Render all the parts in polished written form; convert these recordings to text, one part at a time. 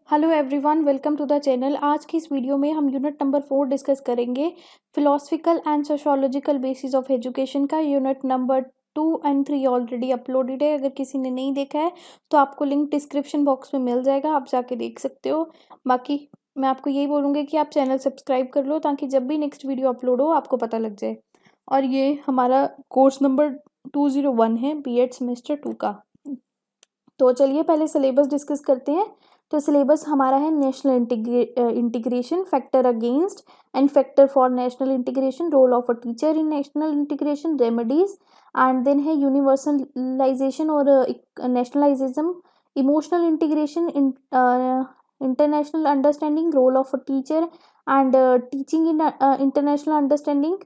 Hello everyone, welcome to the channel. आज की इस वीडियो में हम यूनिट नंबर 4 डिस्कस करेंगे। Philosophical and sociological basis of education का unit number 2 and 3 already uploaded है। अगर किसी ने नहीं देखा है तो आपको लिंक डिस्क्रिप्शन बॉक्स में मिल जाएगा, आप जाके देख सकते हो। बाकी मैं आपको यही बोलूँगी कि आप चैनल सब्सक्राइब कर लो ताकि जब भी नेक्स्ट वीडियो अपलोड हो आपको पता लग जाए। और ये हमारा कोर्स नंबर 201 है, बीएड सेमेस्टर 2 का। तो चलिए पहले सिलेबस डिस्कस करते हैं। तो सिलेबस हमारा है national integration, factor against and factor for national integration, role of a teacher in national integration, remedies, and then है यूनिवर्सलाइजेशन और nationalization, emotional integration, international understanding, role of a teacher and teaching in international understanding,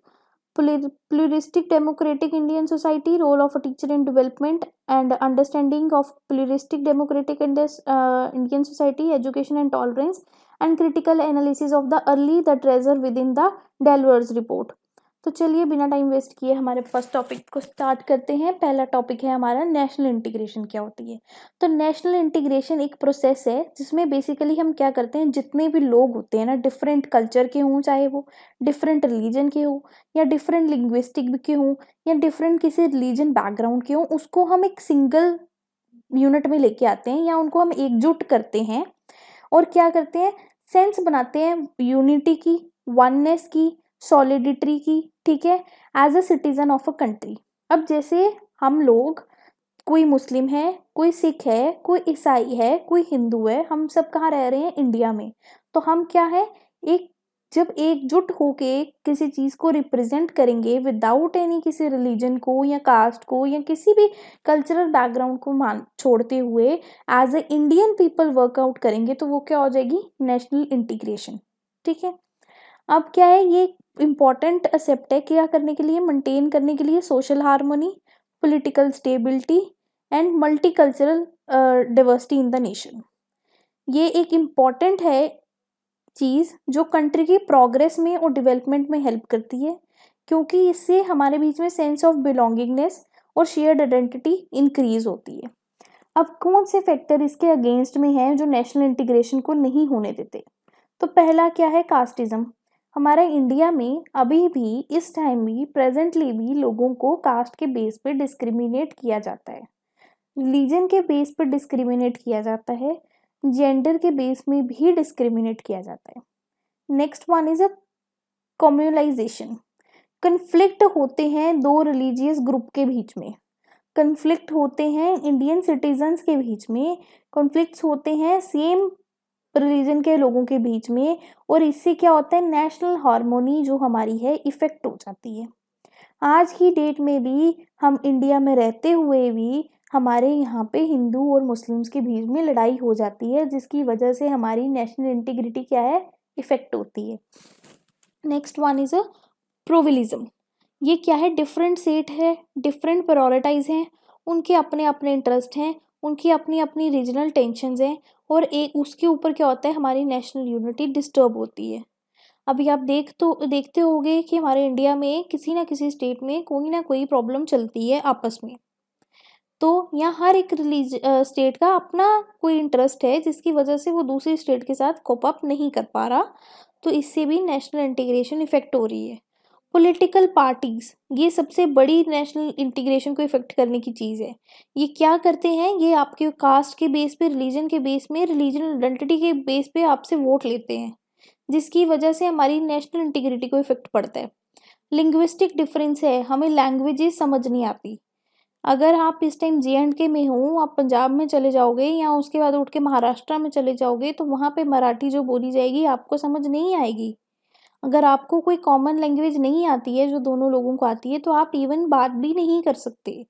pluralistic democratic Indian society, role of a teacher in development and understanding of pluralistic democratic Indian society, education and tolerance, and critical analysis of the early the treasure within the Delvers report। तो चलिए बिना time waste किए हमारे first topic को start करते हैं। पहला topic है हमारा नेशनल इंटीग्रेशन क्या होती है। तो नेशनल इंटीग्रेशन एक प्रोसेस है जिसमें बेसिकली हम क्या करते हैं, जितने भी लोग होते हैं ना, डिफरेंट कल्चर के हों, चाहे वो डिफरेंट रिलीजन के हों या डिफरेंट लिंग्विस्टिक के हों या डिफरेंट किसी रिलीजन बैकग्राउंड के हों, उसको हम एक सिंगल यूनिट में लेके आते हैं या उनको हम एकजुट करते हैं और क्या करते हैं, सेंस बनाते हैं यूनिटी की, वननेस की, सॉलिडिटी की, ठीक है, as a citizen of a country. अब जैसे हम लोग, कोई मुस्लिम है, कोई सिख है, कोई ईसाई है, कोई हिंदू है, हम सब कहाँ रह रहे हैं, इंडिया में। तो हम क्या है, एक जब एकजुट होके किसी चीज को रिप्रेजेंट करेंगे विदाउट एनी किसी रिलीजन को या कास्ट को या किसी भी कल्चरल बैकग्राउंड को मान छोड़ते हुए as a Indian people workout करेंगे तो वो क्या हो जाएगी, नेशनल इंटीग्रेशन। ठीक है, अब क्या है, ये इम्पॉर्टेंट एक्सेप्ट है क्या करने के लिए, मेंटेन करने के लिए social harmony, political stability and multicultural diversity in the nation. ये एक इम्पॉर्टेंट है चीज़ जो कंट्री की प्रोग्रेस में और डेवलपमेंट में हेल्प करती है, क्योंकि इससे हमारे बीच में सेंस ऑफ बिलोंगिंगनेस और शेयर्ड आइडेंटिटी इंक्रीज होती है। अब कौन से फैक्टर इसके अगेंस्ट में हैं जो नेशनल इंटीग्रेशन को नहीं होने देते। तो पहला क्या है, कास्टिज्म। हमारे इंडिया में अभी भी इस टाइम भी प्रेजेंटली भी लोगों को कास्ट के बेस पे डिस्क्रिमिनेट किया जाता है, रिलीजन के बेस पर डिस्क्रिमिनेट किया जाता है, जेंडर के बेस में भी डिस्क्रिमिनेट किया जाता है। Next one is a communalisation. Conflict होते हैं दो रिलीजियस ग्रुप के बीच में, कन्फ्लिक्ट होते हैं इंडियन सिटीजन्स के बीच में, कॉन्फ्लिक्ट्स होते हैं सेम रिलीजन के लोगों के बीच में, और इससे क्या होता है, नेशनल हार्मोनी जो हमारी है इफेक्ट हो जाती है। आज की डेट में भी हम इंडिया में रहते हुए भी हमारे यहाँ पे हिंदू और मुस्लिम्स के बीच में लड़ाई हो जाती है, जिसकी वजह से हमारी नेशनल इंटीग्रिटी क्या है, इफेक्ट होती है। Next one is a provincialism. ये क्या है, डिफरेंट सेट है, डिफरेंट प्रायोरिटाइज हैं, उनके अपने अपने इंटरेस्ट हैं, उनकी अपनी अपनी रीजनल टेंशंस हैं, और एक उसके ऊपर क्या होता है, हमारी नेशनल यूनिटी डिस्टर्ब होती है। अभी आप देखते होंगे कि हमारे इंडिया में किसी ना किसी स्टेट में कोई ना कोई प्रॉब्लम चलती है आपस में। तो यहाँ हर एक स्टेट का अपना कोई इंटरेस्ट है जिसकी वजह से वो दूसरी स्टेट के साथ कोप अप नहीं कर पा रहा, तो इससे भी नेशनल इंटीग्रेशन इफेक्ट हो रही है। पॉलिटिकल पार्टीज, ये सबसे बड़ी नेशनल इंटीग्रेशन को इफेक्ट करने की चीज़ है। ये क्या करते हैं, ये आपके कास्ट के बेस पे, रिलीजन के बेस में, रिलीजनल आइडेंटिटी के बेस पे आपसे वोट लेते हैं, जिसकी वजह से हमारी नेशनल इंटीग्रिटी को इफेक्ट पड़ता है। लिंग्विस्टिक डिफरेंस है, हमें लैंग्वेजेस समझ नहीं आती। अगर आप इस टाइम J&K में हो, आप पंजाब में चले जाओगे या उसके बाद उठ के महाराष्ट्र में चले जाओगे तो वहाँ पे मराठी जो बोली जाएगी आपको समझ नहीं आएगी। अगर आपको कोई कॉमन लैंग्वेज नहीं आती है जो दोनों लोगों को आती है तो आप इवन बात भी नहीं कर सकते।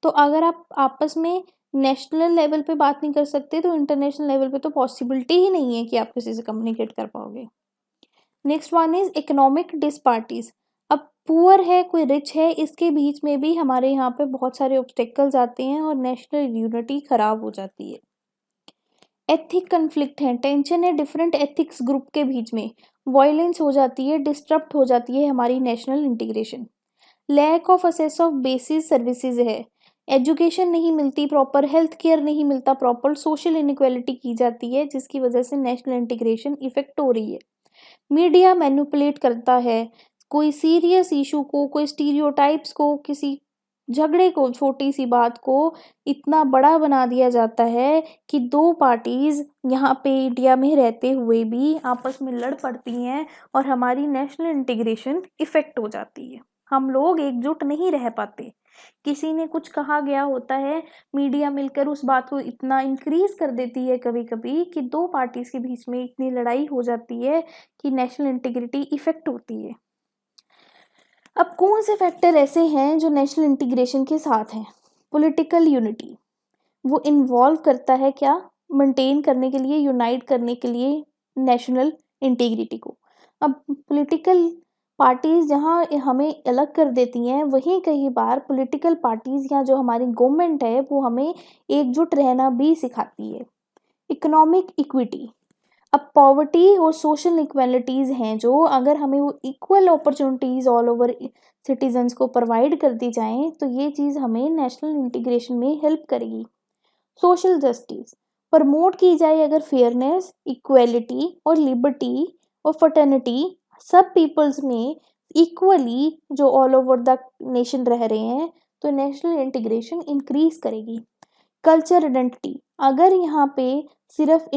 तो अगर आप आपस में नेशनल लेवल पे बात नहीं कर सकते तो इंटरनेशनल लेवल पे तो पॉसिबिलिटी ही नहीं है कि आप किसी से कम्युनिकेट कर पाओगे। Next one is economic disparities. अब पुअर है, कोई रिच है, इसके बीच में भी हमारे यहाँ पे बहुत सारे ऑब्स्टेकल्स आते हैं और नेशनल यूनिटी खराब हो जाती है। एथिक कन्फ्लिक्ट है, टेंशन है डिफरेंट एथिक्स ग्रुप के बीच में, वायलेंस हो जाती है, डिस्टर्ब हो जाती है हमारी national integration. Lack of access of basis services है, एजुकेशन नहीं मिलती, प्रॉपर हेल्थ केयर नहीं मिलता, प्रॉपर सोशल इनइक्वालिटी की जाती है, जिसकी वजह से नेशनल इंटीग्रेशन इफेक्ट हो रही है। मीडिया मैनिपुलेट करता है, कोई सीरियस इशू को, कोई स्टीरियोटाइप्स को, किसी झगड़े को, छोटी सी बात को इतना बड़ा बना दिया जाता है कि दो पार्टीज यहाँ पे इंडिया में रहते हुए भी आपस में लड़ पड़ती हैं और हमारी नेशनल इंटीग्रेशन इफेक्ट हो जाती है। हम लोग एकजुट नहीं रह पाते। किसी ने कुछ कहा गया होता है, मीडिया मिलकर उस बात को इतना इंक्रीज कर देती है कभी कभी कि दो पार्टीज के बीच में इतनी लड़ाई हो जाती है कि नेशनल इंटीग्रिटी इफेक्ट होती है। अब कौन से फैक्टर ऐसे हैं जो नेशनल इंटीग्रेशन के साथ हैं? पॉलिटिकल यूनिटी, वो इन्वॉल्व करता है क्या? मेंटेन करने के लिए, यूनाइट करने के लिए नेशनल इंटीग्रिटी को। अब पॉलिटिकल पार्टीज जहाँ हमें अलग कर देती हैं, वहीं कई बार पॉलिटिकल पार्टीज या जो हमारी गवर्नमेंट है वो हमें एकजुट रहना भी सिखाती है। इकोनॉमिक इक्विटी, अब पॉवर्टी और सोशल इक्वालिटीज़ हैं जो अगर हमें वो equal opportunities all over citizens को प्रोवाइड कर दी जाएं तो ये चीज़ हमें नेशनल इंटीग्रेशन में हेल्प करेगी। सोशल जस्टिस प्रमोट की जाए अगर फेयरनेस, इक्वलिटी और लिबर्टी और फर्टर्निटी सब पीपल्स में इक्वली जो ऑल ओवर द नेशन रह रहे हैं, तो नेशनल इंटीग्रेशन इंक्रीज करेगी। कल्चर आइडेंटिटी, अगर यहाँ पे सिर्फ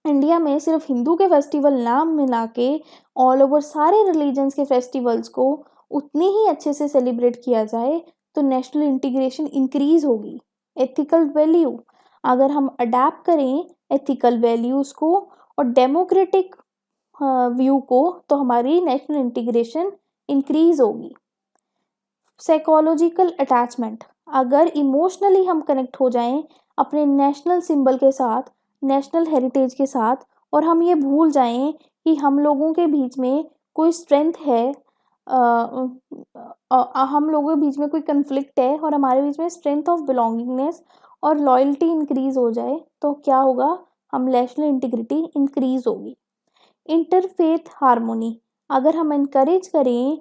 इंडिया में सिर्फ हिंदू के फेस्टिवल ना मिला के ऑल ओवर सारे रिलीजन्स के फेस्टिवल्स को उतने ही अच्छे से सेलिब्रेट किया जाए तो नेशनल इंटीग्रेशन इंक्रीज होगी। एथिकल वैल्यू, अगर हम अडेप्ट करें एथिकल वैल्यूज़ को और डेमोक्रेटिक व्यू को तो हमारी नेशनल इंटीग्रेशन इंक्रीज होगी। साइकोलॉजिकल अटैचमेंट, अगर इमोशनली हम कनेक्ट हो जाएं अपने नेशनल सिंबल के साथ, नेशनल हेरिटेज के साथ, और हम ये भूल जाएं कि हम लोगों के बीच में कोई स्ट्रेंथ है, हम लोगों के बीच में कोई कन्फ्लिक्ट है और हमारे बीच में स्ट्रेंथ ऑफ बिलोंगिंगनेस और लॉयल्टी इंक्रीज हो जाए तो क्या होगा? हम नेशनल इंटीग्रिटी इंक्रीज होगी। इंटरफेथ हार्मोनी, अगर हम इनकरेज करें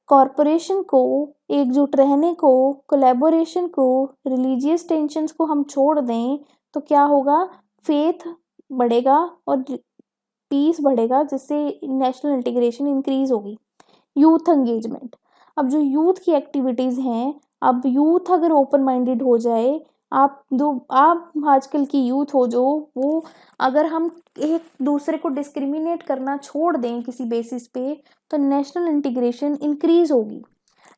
कॉरपोरेशन को, एकजुट रहने को, कोलैबोरेशन को, रिलीजियस टेंशन्स को हम छोड़ दें तो क्या होगा? फेथ बढ़ेगा और पीस बढ़ेगा, जिससे नेशनल इंटीग्रेशन इंक्रीज होगी। यूथ एंगेजमेंट, अब जो यूथ की एक्टिविटीज़ हैं, अब यूथ अगर ओपन माइंडेड हो जाए, आप आजकल की यूथ हो जो, वो अगर हम एक दूसरे को डिस्क्रिमिनेट करना छोड़ दें किसी बेसिस पे तो नेशनल इंटीग्रेशन इंक्रीज होगी।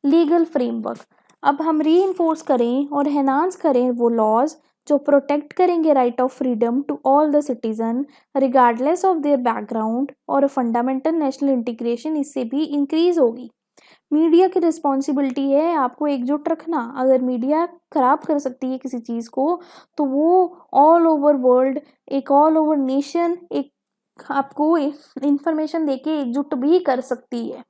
लीगल फ्रेमवर्क, अब हम री इन्फोर्स करें और एनहांस करें वो लॉज जो प्रोटेक्ट करेंगे right of freedom to all the citizen regardless of their background, और फंडामेंटल नेशनल इंटीग्रेशन इससे भी इंक्रीज होगी। मीडिया की रिस्पॉन्सिबिलिटी है आपको एकजुट रखना। अगर मीडिया खराब कर सकती है किसी चीज़ को तो वो ऑल ओवर वर्ल्ड, एक ऑल ओवर नेशन एक आपको इंफॉर्मेशन देके एकजुट भी कर सकती है।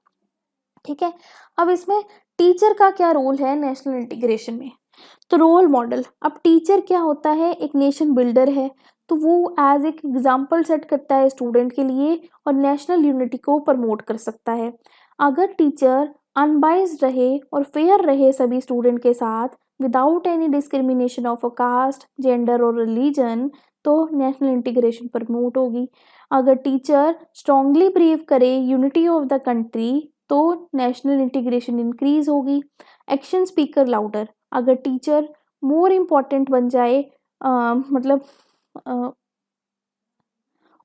ठीक है, अब इसमें टीचर का क्या रोल है नेशनल इंटीग्रेशन में? तो रोल मॉडल, अब टीचर क्या होता है? एक नेशन बिल्डर है, तो वो एज एक एग्जाम्पल सेट करता है स्टूडेंट के लिए और नेशनल यूनिटी को प्रमोट कर सकता है। अगर टीचर अनबाइस्ड रहे और फेयर रहे सभी स्टूडेंट के साथ without any discrimination of a caste, gender और रिलीजन, तो नेशनल इंटीग्रेशन प्रमोट होगी। अगर टीचर स्ट्रांगली बिलीव करे यूनिटी ऑफ द कंट्री तो नेशनल इंटीग्रेशन इंक्रीज होगी। एक्शन स्पीकर लाउडर, अगर टीचर मोर इम्पॉर्टेंट बन जाए, मतलब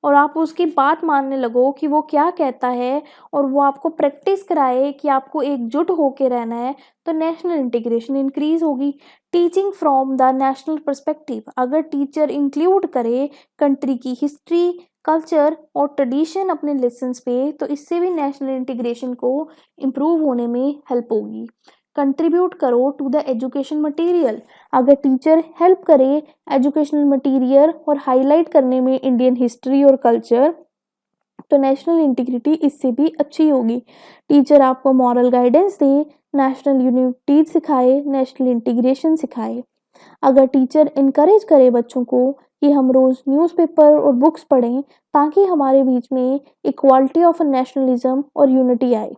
और आप उसकी बात मानने लगो कि वो क्या कहता है और वो आपको प्रैक्टिस कराए कि आपको एकजुट होके रहना है, तो नेशनल इंटीग्रेशन इंक्रीज होगी। Teaching from the national perspective, अगर टीचर इंक्लूड करे कंट्री की हिस्ट्री, कल्चर और ट्रेडिशन अपने लेसन्स पे, तो इससे भी नेशनल इंटीग्रेशन को इम्प्रूव होने में हेल्प होगी। कंट्रीब्यूट करो टू द एजुकेशन मटेरियल, अगर टीचर हेल्प करे एजुकेशनल मटेरियल और हाईलाइट करने में इंडियन हिस्ट्री और कल्चर, तो नेशनल इंटीग्रिटी इससे भी अच्छी होगी। टीचर आपको मॉरल गाइडेंस दे, नेशनल यूनिटी सिखाए, नेशनल इंटीग्रेशन सिखाए। अगर टीचर इनकरेज करे बच्चों को कि हम रोज़ न्यूज़पेपर और बुक्स पढ़ें ताकि हमारे बीच में इक्वालिटी ऑफ नेशनलिज्म और यूनिटी आए।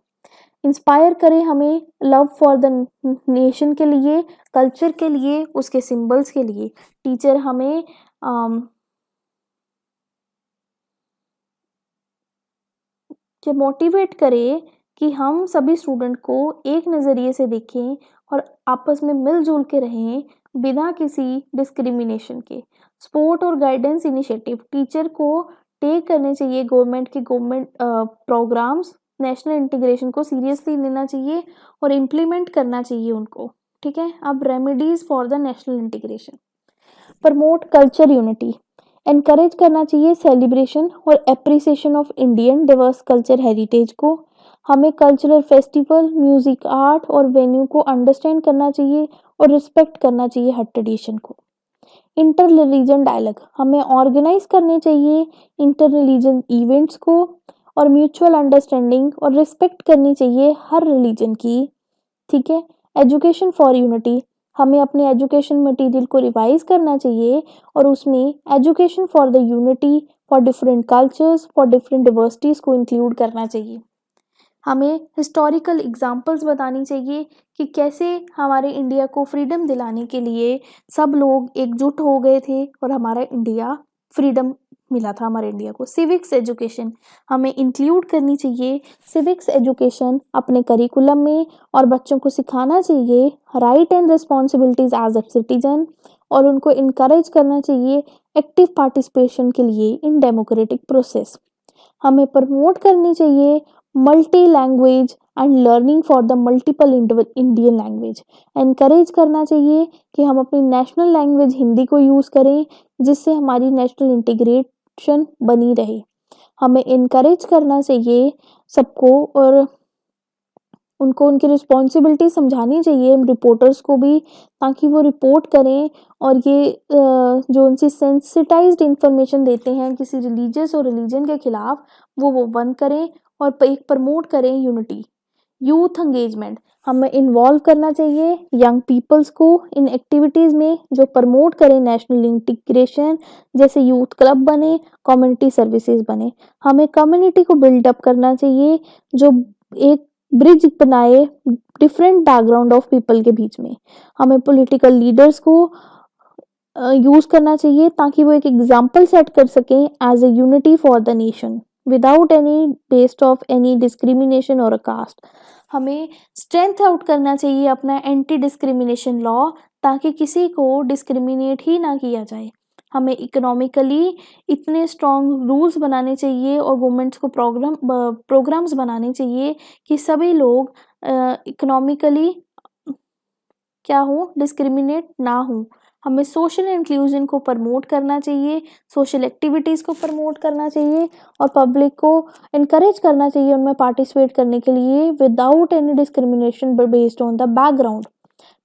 इंस्पायर करे हमें लव फॉर द नेशन के लिए, कल्चर के लिए, उसके सिंबल्स के लिए। टीचर हमें कि मोटिवेट करे कि हम सभी स्टूडेंट को एक नज़रिए से देखें और आपस में मिलजुल के रहें बिना किसी डिस्क्रिमिनेशन के। सपोर्ट और गाइडेंस इनिशिएटिव टीचर को टेक करने चाहिए, गवर्नमेंट प्रोग्राम्स, नेशनल इंटीग्रेशन को सीरियसली लेना चाहिए और इम्प्लीमेंट करना चाहिए उनको। ठीक है, अब remedies for the national integration. Promote culture unity, encourage करना चाहिए सेलिब्रेशन और appreciation of Indian Divers culture heritage को। हमें कल्चरल फेस्टिवल, म्यूजिक, आर्ट और वेन्यू को अंडरस्टैंड करना चाहिए और रिस्पेक्ट करना चाहिए हर ट्रेडिशन को। इंटर रिलीजन डायलॉग, हमें ऑर्गेनाइज करने चाहिए इंटर रिलीजन इवेंट्स को और म्यूचुअल अंडरस्टैंडिंग और रिस्पेक्ट करनी चाहिए हर रिलीजन की। ठीक है, एजुकेशन फॉर यूनिटी, हमें अपने एजुकेशन मटेरियल को रिवाइज करना चाहिए और उसमें education for the unity, for different cultures, for different diversities को इंक्लूड करना चाहिए। हमें हिस्टोरिकल एग्जाम्पल्स बतानी चाहिए कि कैसे हमारे इंडिया को फ्रीडम दिलाने के लिए सब लोग एकजुट हो गए थे और हमारा इंडिया फ्रीडम मिला था हमारे इंडिया को। सिविक्स एजुकेशन हमें इंक्लूड करनी चाहिए, सिविक्स एजुकेशन अपने करिकुलम में, और बच्चों को सिखाना चाहिए right and responsibilities as a citizen, और उनको इनकरेज करना चाहिए एक्टिव पार्टिसिपेशन के लिए इन डेमोक्रेटिक प्रोसेस। हमें प्रमोट करनी चाहिए multi language and learning for the multiple Indian language. Encourage करना चाहिए कि हम अपनी नेशनल लैंग्वेज हिंदी को यूज़ करें जिससे हमारी नेशनल इंटीग्रेशन बनी रहे। हमें इनकरेज करना चाहिए सबको और उनको उनकी रिस्पॉन्सिबिलिटी समझानी चाहिए रिपोर्टर्स को भी, ताकि वो रिपोर्ट करें और ये जो उनसे सेंसिटाइज्ड इंफॉर्मेशन देते हैं किसी रिलीजियस और रिलीजन के खिलाफ वो बंद करें और एक प्रमोट करें यूनिटी। यूथ एंगेजमेंट, हमें इन्वॉल्व करना चाहिए यंग पीपल्स को इन एक्टिविटीज़ में जो प्रमोट करें नेशनल इंटीग्रेशन, जैसे यूथ क्लब बने, कम्युनिटी सर्विसेज बने। हमें कम्युनिटी को बिल्डअप करना चाहिए जो एक ब्रिज बनाए डिफरेंट बैकग्राउंड ऑफ पीपल के बीच में। हमें पॉलिटिकल लीडर्स को यूज़ करना चाहिए ताकि वो एक एग्जाम्पल सेट कर सकें as a unity for the nation without any based of any discrimination और कास्ट। हमें स्ट्रेंथ आउट करना चाहिए अपना एंटी डिस्क्रिमिनेशन लॉ ताकि किसी को डिस्क्रिमिनेट ही ना किया जाए। हमें इकोनॉमिकली इतने स्ट्रॉन्ग रूल्स बनाने चाहिए और गवर्नमेंट्स को प्रोग्राम्स बनाने चाहिए कि सभी लोग इकोनॉमिकली क्या हो, डिस्क्रिमिनेट ना हो। हमें सोशल इंक्लूजन को प्रमोट करना चाहिए, सोशल एक्टिविटीज़ को प्रमोट करना चाहिए और पब्लिक को इनकरेज करना चाहिए उनमें पार्टिसिपेट करने के लिए without any discrimination based on the background.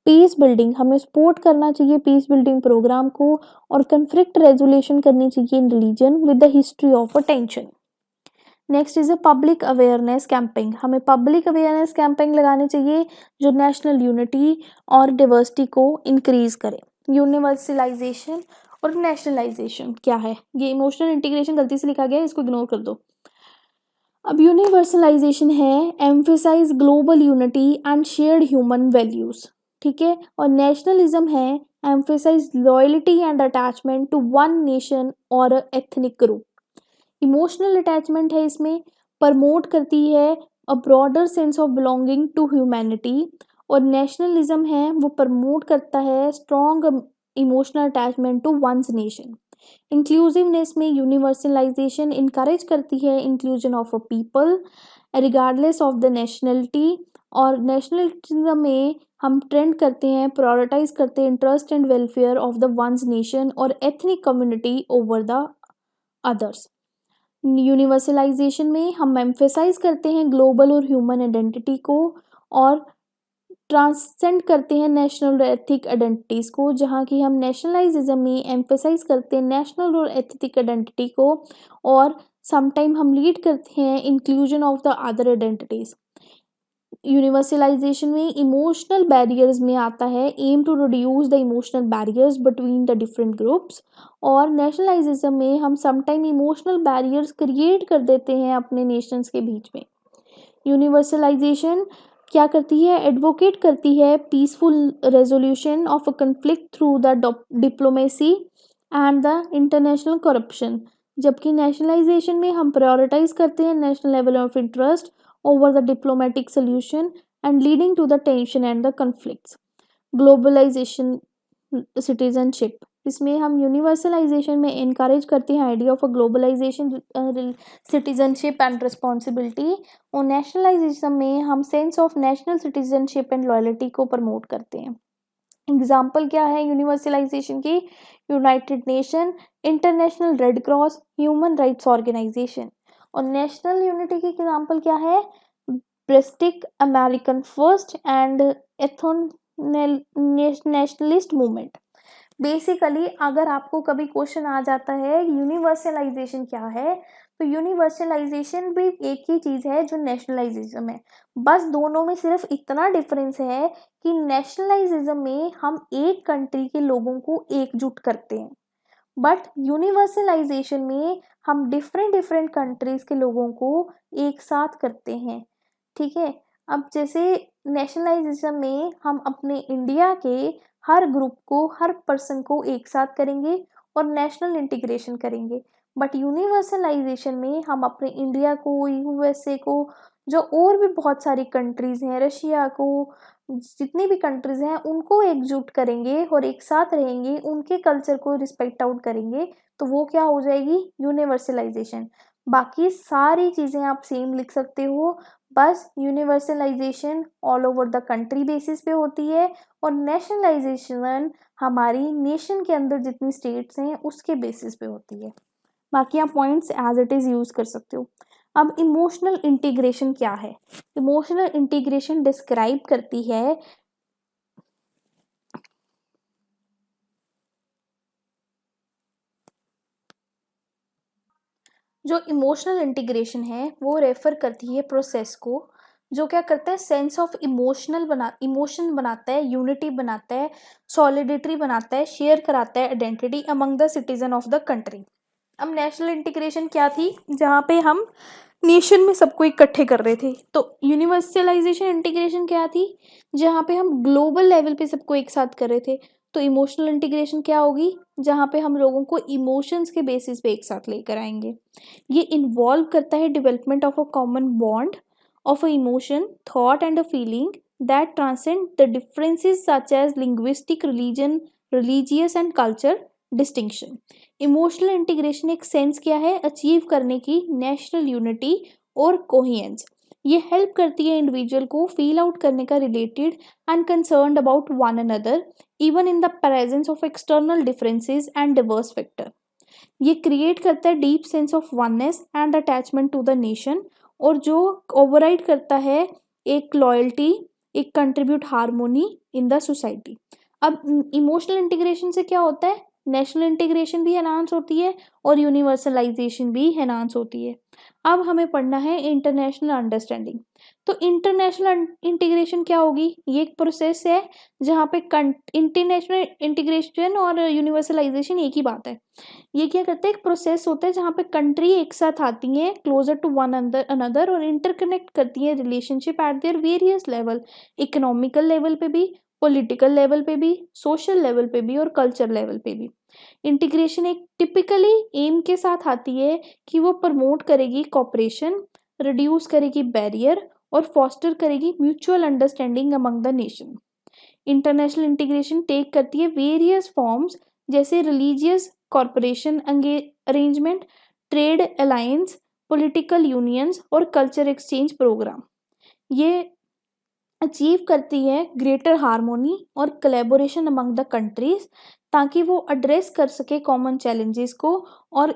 Peace building, हमें सपोर्ट करना चाहिए पीस बिल्डिंग प्रोग्राम को और कन्फ्लिक्ट रेजोल्यूशन करनी चाहिए in religion with the history of attention. Next is a public awareness camping, हमें पब्लिक अवेयरनेस कैंपिंग लगानी चाहिए जो नेशनल यूनिटी और डिवर्सिटी को इंक्रीज करे। यूनिवर्सलाइजेशन और नेशनलाइजेशन क्या है, ये इमोशनल इंटीग्रेशन गलती से लिखा गया है, इसको इग्नोर कर दो। अब यूनिवर्सलाइजेशन है emphasize global unity and shared human values. ठीक है, और नेशनलिज्म है emphasize loyalty and attachment to one nation और एथनिक ग्रुप। इमोशनल अटैचमेंट है इसमें, प्रमोट करती है a broader sense of belonging to humanity, और नेशनलिज्म है वो प्रमोट करता है strong emotional attachment to one's nation. Inclusiveness में यूनिवर्सलाइजेशन इनकरेज करती है inclusion of a people regardless of the nationality, और नेशनलिज्म में हम ट्रेंड करते हैं, प्रायोरिटाइज करते हैं interest and welfare of the one's nation और ethnic community over the others. Universalisation में हम एम्फेसाइज करते हैं ग्लोबल और ह्यूमन आइडेंटिटी को और ट्रांसेंड करते हैं नेशनल और एथिक आइडेंटिटीज़ को, जहाँ की हम नेशनलाइज्म में एम्फेसाइज करते हैं नेशनल और एथिक आइडेंटिटी को और समटाइम हम लीड करते हैं inclusion of the other identities. Universalization में इमोशनल बैरियर्स में आता है aim to reduce the emotional barriers between the different groups, और नेशनलाइजेशन में हम समटाइम इमोशनल बैरियर्स क्रिएट कर देते हैं अपने नेशंस के बीच में। यूनिवर्सलाइजेशन क्या करती है, एडवोकेट करती है peaceful resolution of a conflict through the diplomacy and the international corruption, जबकि नेशनलाइजेशन में हम प्रायोरिटाइज करते हैं national level of interest over the diplomatic solution and leading to the tension and the conflicts. Globalization citizenship, इसमें हम universalization में encourage करते हैं idea of a globalization citizenship and responsibility, और नेशनलाइजेशन में हम sense of national citizenship and loyalty को promote करते हैं। एग्जाम्पल क्या है यूनिवर्सलाइजेशन की, United Nation, International Red Cross, Human Rights Organisation. और नेशनल यूनिटी की एग्जाम्पल क्या है, Brexit, American first and ethno nationalist movement. Basically अगर आपको कभी क्वेश्चन आ जाता है यूनिवर्सलाइजेशन क्या है, तो यूनिवर्सलाइजेशन भी एक ही चीज़ है जो नेशनलाइजेशन है, बस दोनों में सिर्फ इतना डिफरेंस है कि नेशनलाइजेशन में हम एक कंट्री के लोगों को एकजुट करते हैं, बट यूनिवर्सलाइजेशन में हम डिफरेंट डिफरेंट कंट्रीज के लोगों को एक साथ करते हैं। ठीक है, अब जैसे नेशनलाइजेशन में हम अपने इंडिया के हर ग्रुप को, हर पर्सन को एक साथ करेंगे और नेशनल इंटीग्रेशन करेंगे, बट यूनिवर्सलाइजेशन में हम अपने इंडिया को, यूएसए को, जो और भी बहुत सारी कंट्रीज हैं, रशिया को, जितनी भी कंट्रीज हैं उनको एकजुट करेंगे और एक साथ रहेंगे, उनके कल्चर को रिस्पेक्ट आउट करेंगे, तो वो क्या हो जाएगी, यूनिवर्सलाइजेशन। बाकी सारी चीज़ें आप सेम लिख सकते हो, बस universalization all over the country basis पे होती है और नेशनलाइजेशन हमारी नेशन के अंदर जितनी स्टेट्स हैं उसके बेसिस पे होती है। बाकी आप points as it is use कर सकते हो। अब इमोशनल इंटीग्रेशन क्या है, इमोशनल इंटीग्रेशन डिस्क्राइब करती है जो इमोशनल इंटीग्रेशन है वो रेफर करती है प्रोसेस को जो क्या करता है, सेंस ऑफ इमोशन बनाता है, यूनिटी बनाता है, सॉलिडिटी बनाता है, शेयर कराता है identity among the citizen of the country. अब नेशनल इंटीग्रेशन क्या थी, जहाँ पे हम नेशन में सबको इकट्ठे कर रहे थे, तो यूनिवर्सलाइजेशन इंटीग्रेशन क्या थी, जहाँ पे हम ग्लोबल लेवल पे सबको एक साथ कर रहे थे। तो इमोशनल इंटीग्रेशन क्या होगी, जहाँ पे हम लोगों को इमोशंस के बेसिस पे एक साथ लेकर आएंगे। ये इन्वॉल्व करता है development of a common bond of a emotion, thought and a feeling that transcend the differences such as linguistic, religious and culture distinction. Emotional integration एक सेंस क्या है, अचीव करने की नेशनल यूनिटी और कोहेरेंस। ये help करती है individual को फील आउट करने का related and concerned about one another even in the presence of external differences and diverse factor. ये क्रिएट करता है deep sense of oneness and attachment to the nation, और जो ओवरराइड करता है एक लॉयल्टी, एक contribute harmony in the society. अब इमोशनल इंटीग्रेशन से क्या होता है, नेशनल इंटीग्रेशन भी एनहांस होती है और यूनिवर्सलाइजेशन भी एनहांस होती है। अब हमें पढ़ना है इंटरनेशनल अंडरस्टैंडिंग। तो इंटरनेशनल इंटीग्रेशन क्या होगी, ये एक प्रोसेस है जहाँ पे इंटरनेशनल इंटीग्रेशन और यूनिवर्सलाइजेशन एक ही बात है। ये क्या करते हैं, एक प्रोसेस होता है जहाँ पे कंट्री एक साथ आती हैं क्लोजर टू वन अनदर और इंटरकनेक्ट करती है relationship eight there various level, economical level पे भी, पॉलिटिकल लेवल पे भी, सोशल लेवल पे भी और कल्चर लेवल पे भी। इंटीग्रेशन एक टिपिकली एम के साथ आती है कि वो प्रमोट करेगी कॉपरेशन, रिड्यूस करेगी बैरियर और फॉस्टर करेगी mutual understanding among the nation. International integration take करती है वेरियस फॉर्म्स, जैसे religious corporation arrangement, trade alliance, political unions और कल्चर एक्सचेंज प्रोग्राम। ये अचीव करती है ग्रेटर हार्मोनी और कोलैबोरेशन अमंग द कंट्रीज, ताकि वो एड्रेस कर सके कॉमन चैलेंजेस को और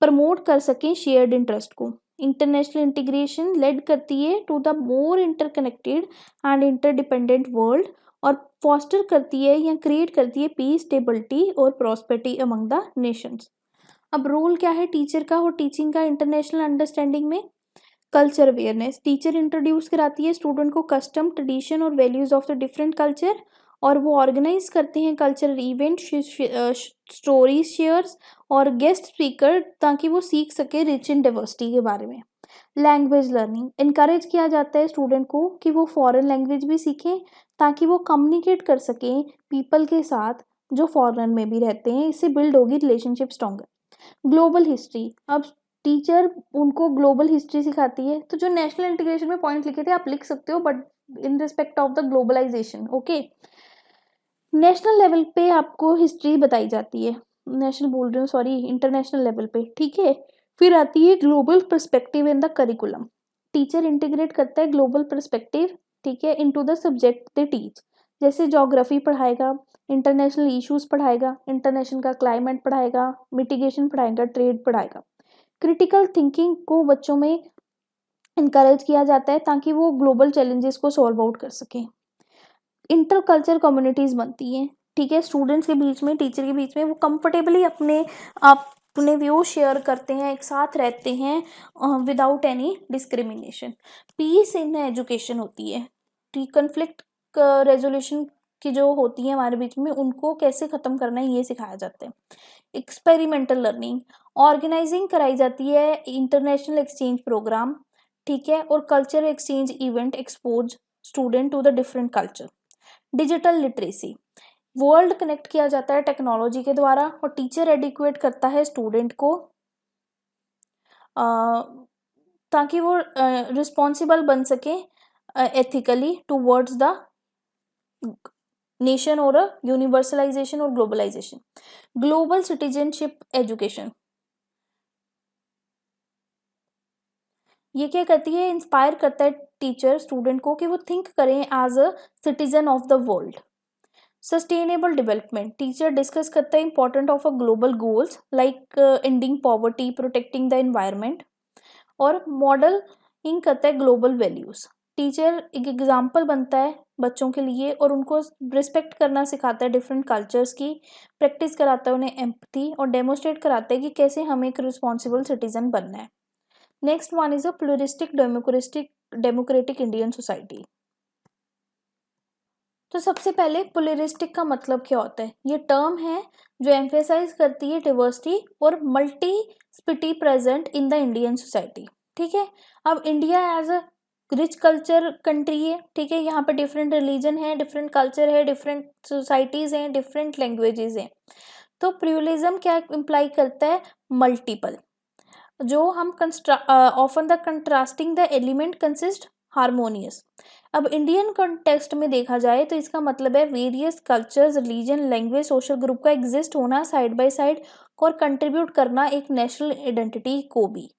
प्रमोट कर सकें शेयर्ड इंटरेस्ट को। इंटरनेशनल इंटीग्रेशन लेड करती है to the more interconnected and interdependent world और फॉस्टर करती है या क्रिएट करती है पीस, स्टेबिलिटी और प्रॉस्पेरिटी अमंग द नेशंस। अब रोल क्या है टीचर का और टीचिंग का इंटरनेशनल अंडरस्टैंडिंग में, कल्चर अवेयरनेस, टीचर इंट्रोड्यूस कराती है स्टूडेंट को कस्टम, ट्रेडिशन और values of the different culture और वो ऑर्गेनाइज करते हैं कल्चरल इवेंट, स्टोरी शेयर्स और गेस्ट स्पीकर, ताकि वो सीख सके रिच इन डाइवर्सिटी के बारे में। लैंग्वेज लर्निंग, इनकरेज किया जाता है स्टूडेंट को कि वो फॉरेन लैंग्वेज भी सीखें ताकि वो कम्युनिकेट कर सकें पीपल के साथ जो फॉरेन में भी रहते हैं। इससे बिल्ड होगी रिलेशनशिप स्ट्रॉन्गर। ग्लोबल हिस्ट्री, अब टीचर उनको ग्लोबल हिस्ट्री सिखाती है। तो जो नेशनल इंटीग्रेशन में पॉइंट लिखे थे आप लिख सकते हो, but in respect of the globalization, okay. National level पे आपको हिस्ट्री बताई जाती है, नेशनल बोल रही हूँ सॉरी, इंटरनेशनल लेवल पे, ठीक है। फिर आती है global perspective in the curriculum. Teacher integrate करता है ग्लोबल पर्सपेक्टिव, ठीक है, into the subject they teach. जैसे ज्योग्राफी पढ़ाएगा, इंटरनेशनल इश्यूज पढ़ाएगा, इंटरनेशनल का क्लाइमेट पढ़ाएगा, मिटिगेशन पढ़ाएगा, ट्रेड पढ़ाएगा। क्रिटिकल थिंकिंग को बच्चों में इनकरेज किया जाता है ताकि वो ग्लोबल चैलेंजेस को सॉल्व आउट कर सकें। इंटर कल्चर कम्युनिटीज बनती हैं, ठीक है, स्टूडेंट्स के बीच में, टीचर के बीच में, वो कंफर्टेबली अपने व्यू शेयर करते हैं, एक साथ रहते हैं without any discrimination. Peace in education होती है, कन्फ्लिक्ट रेजोल्यूशन की जो होती है हमारे बीच में, उनको कैसे ख़त्म करना है ये सिखाया जाता है। एक्सपेरिमेंटल लर्निंग, ऑर्गेनाइजिंग कराई जाती है इंटरनेशनल एक्सचेंज प्रोग्राम, ठीक है, और culture exchange event expose student to the different culture. Digital literacy, world connect किया जाता है टेक्नोलॉजी के द्वारा, और टीचर एडुकेट करता है स्टूडेंट को ताकि वो रिस्पॉन्सिबल बन सके एथिकली टूवर्ड्स द नेशन और यूनिवर्सलाइजेशन और ग्लोबलाइजेशन। ग्लोबल सिटीजनशिप एजुकेशन, ये क्या करती है, इंस्पायर करता है टीचर स्टूडेंट को कि वो थिंक करें as a citizen of the world. Sustainable development, teacher discuss करता है important of a global goals like ending poverty, protecting the environment, और मॉडलिंग करता है ग्लोबल वैल्यूज। टीचर एक एग्जाम्पल बनता है बच्चों के लिए और उनको रिस्पेक्ट करना सिखाता है डिफरेंट कल्चर्स की, प्रैक्टिस कराता है उन्हें एम्पैथी, और डेमोस्ट्रेट कराता है कि कैसे हमें एक रिस्पॉन्सिबल सिटीजन बनना है। Next one is a pluralistic democratic Indian society. तो सबसे पहले प्लूरिस्टिक का मतलब क्या होता है, ये टर्म है जो एम्फेसाइज करती है डाइवर्सिटी और multiplicity present in the Indian society, ठीक है। अब India as a rich culture country है, ठीक है, यहाँ पे डिफरेंट रिलीजन है, डिफरेंट कल्चर है, डिफरेंट सोसाइटीज हैं, डिफरेंट लैंग्वेजेस हैं। तो प्लूरलिज्म क्या इम्प्लाई करता है, मल्टीपल, जो हम often the contrasting the element consist harmonious. अब इंडियन कॉन्टेक्स्ट में देखा जाए तो इसका मतलब है various cultures, religion, language, social group का एग्जिस्ट होना साइड बाय साइड और कंट्रीब्यूट करना एक नेशनल आइडेंटिटी को भी।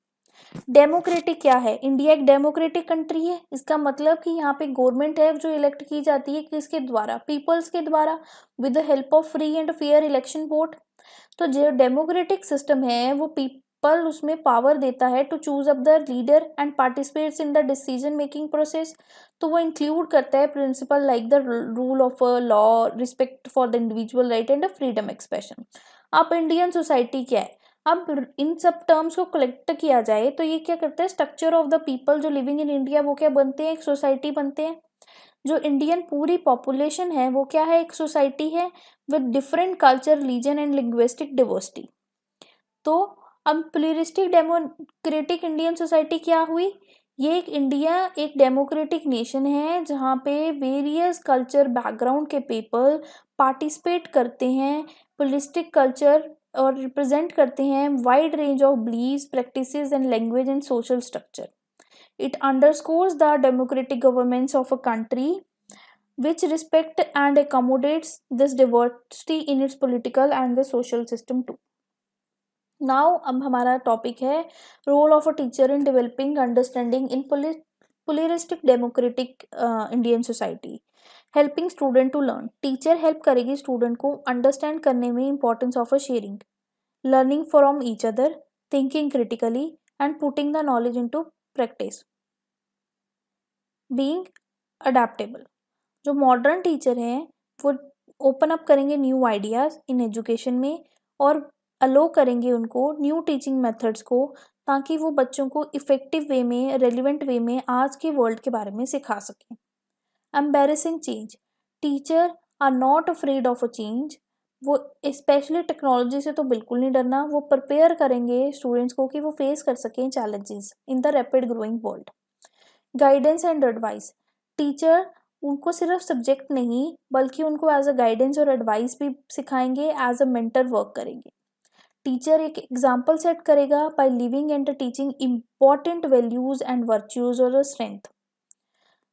डेमोक्रेटिक क्या है, इंडिया एक डेमोक्रेटिक कंट्री है, इसका मतलब कि यहाँ पे गवर्नमेंट है जो इलेक्ट की जाती है किसके द्वारा, पीपल्स के द्वारा, with the help of free and fair election vote. तो जो डेमोक्रेटिक सिस्टम है वो पीपल उसमें पावर देता है to choose up the leader and participates in the decision making process. तो वो इंक्लूड करता है principle like the rule of law, respect for the individual right and freedom expression. अब इंडियन सोसाइटी क्या है, अब इन सब टर्म्स को कलेक्ट किया जाए तो ये क्या करता है, स्ट्रक्चर ऑफ द पीपल जो लिविंग इन इंडिया वो क्या बनते हैं, एक सोसाइटी बनते हैं। जो इंडियन पूरी पॉपुलेशन है वो क्या है, एक सोसाइटी है with different culture, religion and linguistic diversity. तो अब प्लूरिस्टिक डेमोक्रेटिक इंडियन सोसाइटी क्या हुई, ये एक डेमोक्रेटिक नेशन है जहाँ पे वेरियस कल्चर बैकग्राउंड के पीपल पार्टिसिपेट करते हैं, प्लूरिस्टिक कल्चर और रिप्रेजेंट करते हैं wide range of beliefs, practices and language and social structure. It underscores the democratic governments of a country which respect and accommodates this diversity in its political and the social system too. Now अब हमारा topic है role of a teacher in developing understanding in pluralistic democratic Indian society, helping student to learn. Teacher help करेगी student को understand करने में importance of a sharing, learning from each other, thinking critically and putting the knowledge into practice, being adaptable. जो modern teacher हैं वो open up करेंगे new ideas in education में और अलो करेंगे उनको न्यू टीचिंग मेथड्स को, ताकि वो बच्चों को इफ़ेक्टिव वे में, रेलिवेंट वे में आज के वर्ल्ड के बारे में सिखा सकें। Embracing change, teacher are not afraid of a change, वो स्पेशली टेक्नोलॉजी से तो बिल्कुल नहीं डरना, वो प्रिपेयर करेंगे स्टूडेंट्स को कि वो फेस कर सकें challenges in the rapid growing world. Guidance and advice, teacher उनको सिर्फ सब्जेक्ट नहीं बल्कि उनको एज अ गाइडेंस और एडवाइस भी सिखाएंगे, एज अ मेंटर वर्क करेंगे। टीचर एक एग्जाम्पल सेट करेगा by living and teaching important values and virtues और strength.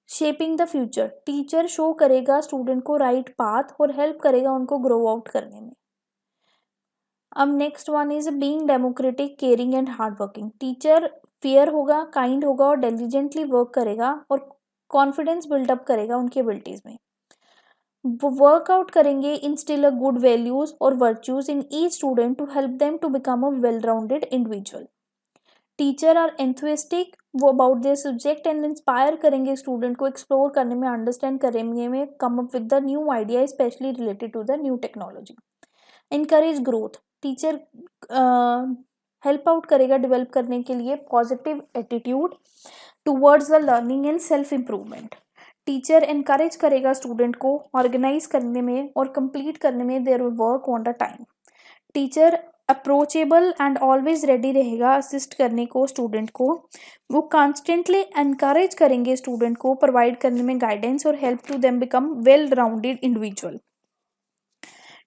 Shaping the future, teacher show करेगा स्टूडेंट को राइट पाथ और हेल्प करेगा उनको ग्रो आउट करने में। अब next one is being democratic, caring and hard working, teacher fair होगा, काइंड होगा और डिलीजेंटली वर्क करेगा और कॉन्फिडेंस बिल्डअप करेगा उनकी एबिलिटीज में। वो वर्कआउट करेंगे इंस्टिल अ गुड वैल्यूज और virtues in each student to help them to become a well rounded individual. Teacher are enthusiastic, वो about their subject and inspire करेंगे स्टूडेंट को एक्सप्लोर करने में, अंडरस्टैंड करने में, come up with the new idea specially related to the new technology. Encourage growth, teacher help out करेगा develop करने के लिए positive attitude towards the learning and self improvement. Teacher encourage करेगा स्टूडेंट को ऑर्गेनाइज करने में और कंप्लीट करने में their work on the time. Teacher approachable and always ready रहेगा असिस्ट करने को स्टूडेंट को। वो कॉन्स्टेंटली एनकरेज करेंगे स्टूडेंट को प्रोवाइड करने में गाइडेंस और help to them become well rounded individual.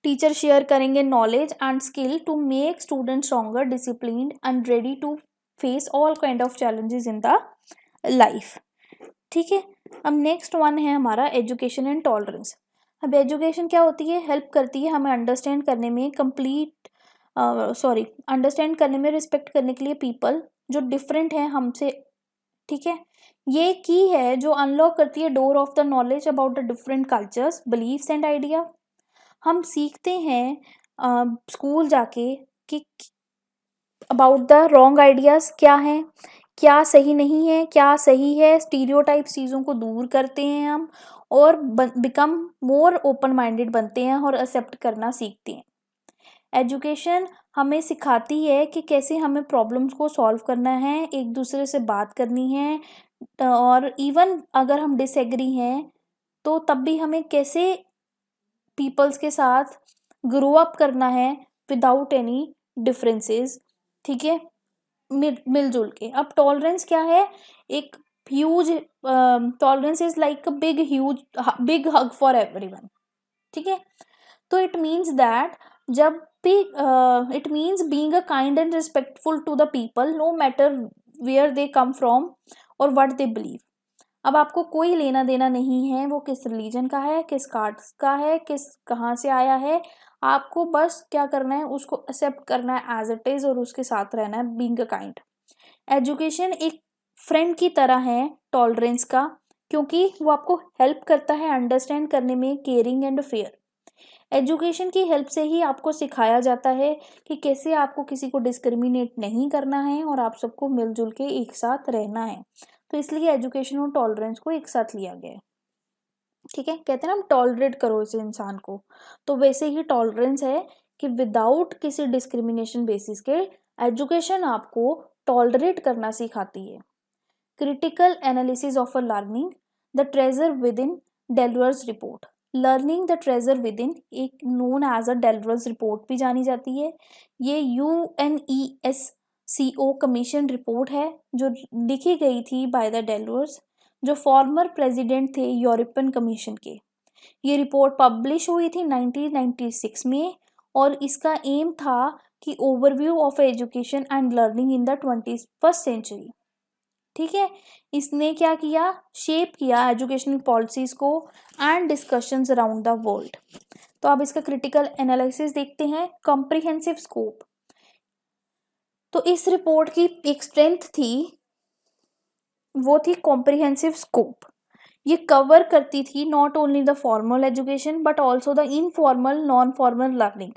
Teacher share करेंगे knowledge and skill to make student stronger, disciplined and ready to face all kind of challenges in the life. ठीक है, अब next one है हमारा education and tolerance. अब education क्या होती है, हेल्प करती है हमें अंडरस्टैंड करने में अंडरस्टैंड करने में, रिस्पेक्ट करने के लिए पीपल जो डिफरेंट है हमसे। ठीक है, ये की है जो अनलॉक करती है door of the knowledge about the different cultures, beliefs and idea. हम सीखते हैं स्कूल जाके कि अबाउट द रॉन्ग आइडियाज क्या हैं, क्या सही नहीं है, क्या सही है, स्टीरियोटाइप चीज़ों को दूर करते हैं हम और बिकम मोर ओपन माइंडेड बनते हैं और एक्सेप्ट करना सीखते हैं। एजुकेशन हमें सिखाती है कि कैसे हमें प्रॉब्लम्स को सॉल्व करना है, एक दूसरे से बात करनी है और इवन अगर हम डिसएग्री हैं तो तब भी हमें कैसे पीपल्स के साथ ग्रो अप करना है विदाउट एनी डिफरेंसेस। ठीक है, मिलजुल के। अब टॉलरेंस क्या है, एक huge tolerance is like a big hug for everyone. ठीक है, तो इट मीन्स दैट जब भी it means being a kind and respectful to the people no matter where they come from और व्हाट दे बिलीव। अब आपको कोई लेना देना नहीं है वो किस रिलीजन का है, किस कास्ट का है, कहाँ से आया है, आपको बस क्या करना है, उसको एक्सेप्ट करना है एज इट इज और उसके साथ रहना है बीइंग अ काइंड। एजुकेशन एक फ्रेंड की तरह है टॉलरेंस का, क्योंकि वो आपको हेल्प करता है अंडरस्टैंड करने में, केयरिंग एंड फेयर। एजुकेशन की हेल्प से ही आपको सिखाया जाता है कि कैसे आपको किसी को डिस्क्रिमिनेट नहीं करना है और आप सबको मिलजुल के एक साथ रहना है। तो इसलिए एजुकेशन और टॉलरेंस को एक साथ लिया गया है। ठीक है, कहते हैं ना हम टॉलरेट करो इस इंसान को, तो वैसे ही टॉलरेंस है कि विदाउट किसी डिस्क्रिमिनेशन बेसिस के एजुकेशन आपको टॉलरेट करना सिखाती है। Critical analysis of a learning, the treasure within, Delors report. Learning the treasure within एक known as a Delors report भी जानी जाती है। ये UNESCO कमीशन रिपोर्ट है जो लिखी गई थी बाय द डेलवर्स, जो फॉर्मर प्रेसिडेंट थे यूरोपियन कमीशन के। ये रिपोर्ट पब्लिश हुई थी 1996 में और इसका एम था कि overview of education and learning in the 21st century. ठीक है, इसने क्या किया, शेप किया एजुकेशनल पॉलिसीज को and discussions around the world. तो अब इसका क्रिटिकल एनालिसिस देखते हैं। कॉम्प्रिहेंसिव स्कोप, तो इस रिपोर्ट की एक स्ट्रेंथ थी, वो थी कॉम्प्रिहेंसिव स्कोप। ये कवर करती थी not only the formal education but also the informal non formal learning,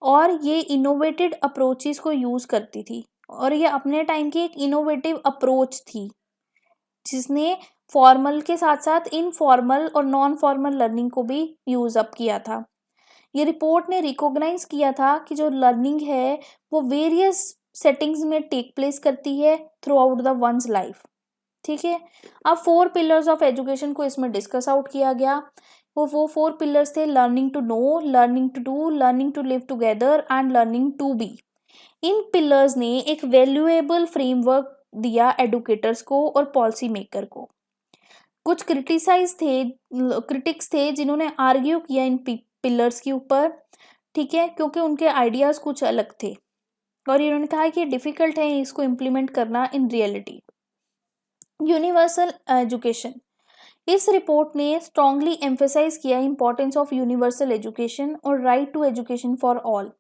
और ये इनोवेटेड अप्रोचेस को यूज करती थी और ये अपने टाइम की एक इनोवेटिव अप्रोच थी जिसने फॉर्मल के साथ साथ इनफॉर्मल और नॉन फॉर्मल लर्निंग को भी यूज अप किया था। ये रिपोर्ट ने रिकॉग्नाइज किया था कि जो लर्निंग है वो वेरियस सेटिंग्स में टेक प्लेस करती है through out the one's life. ठीक है, अब 4 पिलर्स ऑफ एजुकेशन को इसमें डिस्कस आउट किया गया वो 4 पिलर्स थे, learning to know, learning to do, learning to live together and learning to be. इन पिलर्स ने एक वैल्यूएबल फ्रेमवर्क दिया एडुकेटर्स को और पॉलिसी मेकर को। कुछ क्रिटिक्स थे जिन्होंने आर्ग्यू किया इन पिलर्स के ऊपर, ठीक है, क्योंकि उनके आइडियाज कुछ अलग थे और इन्होंने कहा कि डिफिकल्ट है इसको इम्प्लीमेंट करना इन रियलिटी। यूनिवर्सल एजुकेशन, इस रिपोर्ट ने स्ट्रांगली एम्फेसाइज किया इंपॉर्टेंस ऑफ यूनिवर्सल एजुकेशन और right to education for all.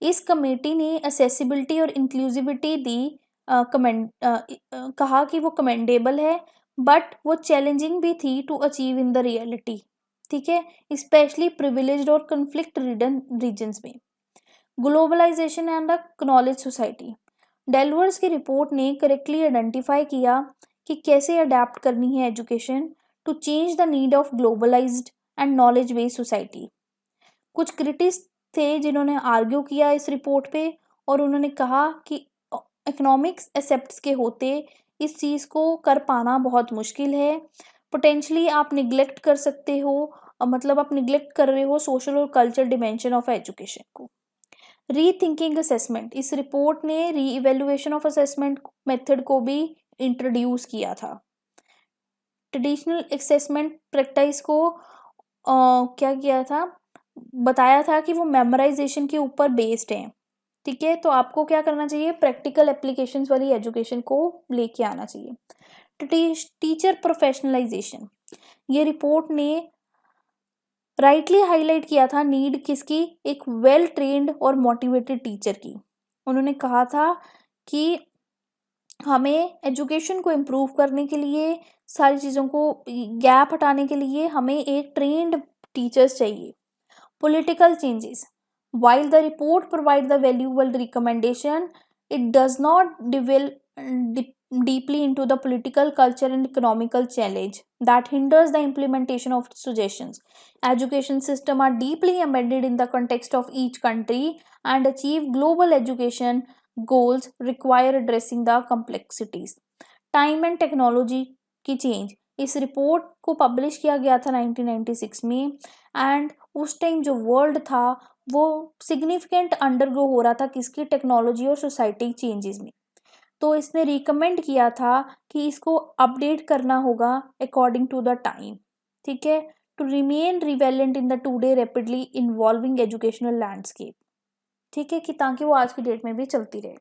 इस कमेटी ने असेसिबिलिटी और इंक्लूसिविटी दी, कहा कि वो कमेंडेबल है बट वो चैलेंजिंग भी थी to achieve in the reality, ठीक है, स्पेशली प्रिविलेज्ड और कन्फ्लिक्ट रिडन रीजन्स में। Globalisation and the knowledge society, Delors की रिपोर्ट ने करेक्टली आइडेंटिफाई किया कि कैसे अडेप्ट करनी है education to change the need of globalized and knowledge based society. कुछ क्रिटिक्स थे जिन्होंने आर्ग्यू किया इस रिपोर्ट पे और उन्होंने कहा कि इकोनॉमिक्स एसेप्ट्स के होते इस चीज़ को कर पाना बहुत मुश्किल है, पोटेंशली आप निगलेक्ट कर सकते हो, मतलब आप निगलेक्ट कर रहे हो सोशल और कल्चर डिमेंशन ऑफ एजुकेशन को। रीथिंकिंग असेसमेंट, इस रिपोर्ट ने re evaluation of assessment method को भी इंट्रोड्यूस किया था। ट्रेडिशनल असेसमेंट प्रैक्टिस को क्या किया था, बताया था कि वो मेमोराइजेशन के ऊपर बेस्ड है, ठीक है, तो आपको क्या करना चाहिए, प्रैक्टिकल एप्लीकेशंस वाली एजुकेशन को लेके आना चाहिए। टीचर प्रोफेशनलाइजेशन, ये रिपोर्ट ने राइटली हाईलाइट किया था नीड किसकी, एक वेल ट्रेन्ड और मोटिवेटेड टीचर की। उन्होंने कहा था कि हमें एजुकेशन को इम्प्रूव करने के लिए, सारी चीज़ों को गैप हटाने के लिए हमें एक ट्रेन्ड टीचर्स चाहिए। Political changes. While the report provides the valuable recommendation, it does not delve deeply into the political, culture, and economical challenge that hinders the implementation of suggestions. Education systems are deeply embedded in the context of each country, and achieve global education goals require addressing the complexities. Time and technology की change, इस report को publish किया गया था 1996 में and उस time जो world था वो सिग्निफिकेंट अंडरगो हो रहा था किसकी, टेक्नोलॉजी और सोसाइटी चेंजेस में। तो इसने रिकमेंड किया था कि इसको अपडेट करना होगा अकॉर्डिंग टू द टाइम, ठीक है, to remain relevant in the today rapidly involving educational landscape, ठीक है, कि ताकि वो आज की डेट में भी चलती रहे।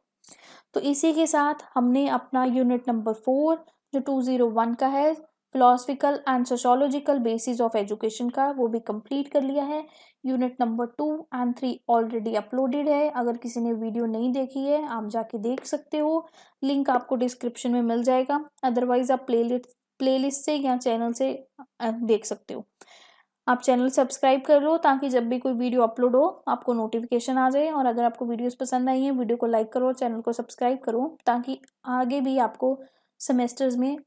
तो इसी के साथ हमने अपना यूनिट नंबर 4 जो 201 का है, philosophical and sociological basis of education का, वो भी कंप्लीट कर लिया है। Unit number 2 and 3 already uploaded है, अगर किसी ने वीडियो नहीं देखी है आप जाके देख सकते हो, लिंक आपको डिस्क्रिप्शन में मिल जाएगा, अदरवाइज आप प्लेलिस्ट से या चैनल से देख सकते हो। आप चैनल सब्सक्राइब कर लो ताकि जब भी कोई वीडियो अपलोड हो आपको नोटिफिकेशन आ जाए, और अगर आपको वीडियोस पसंद आई हैं वीडियो को लाइक करो, चैनल को सब्सक्राइब करो ताकि आगे भी आपको सेमेस्टर्स में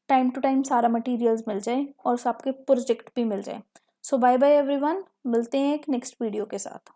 टाइम टू टाइम सारा मटेरियल्स मिल जाए और आपके प्रोजेक्ट भी मिल जाए। सो बाय बाय एवरीवन, मिलते हैं एक नेक्स्ट वीडियो के साथ।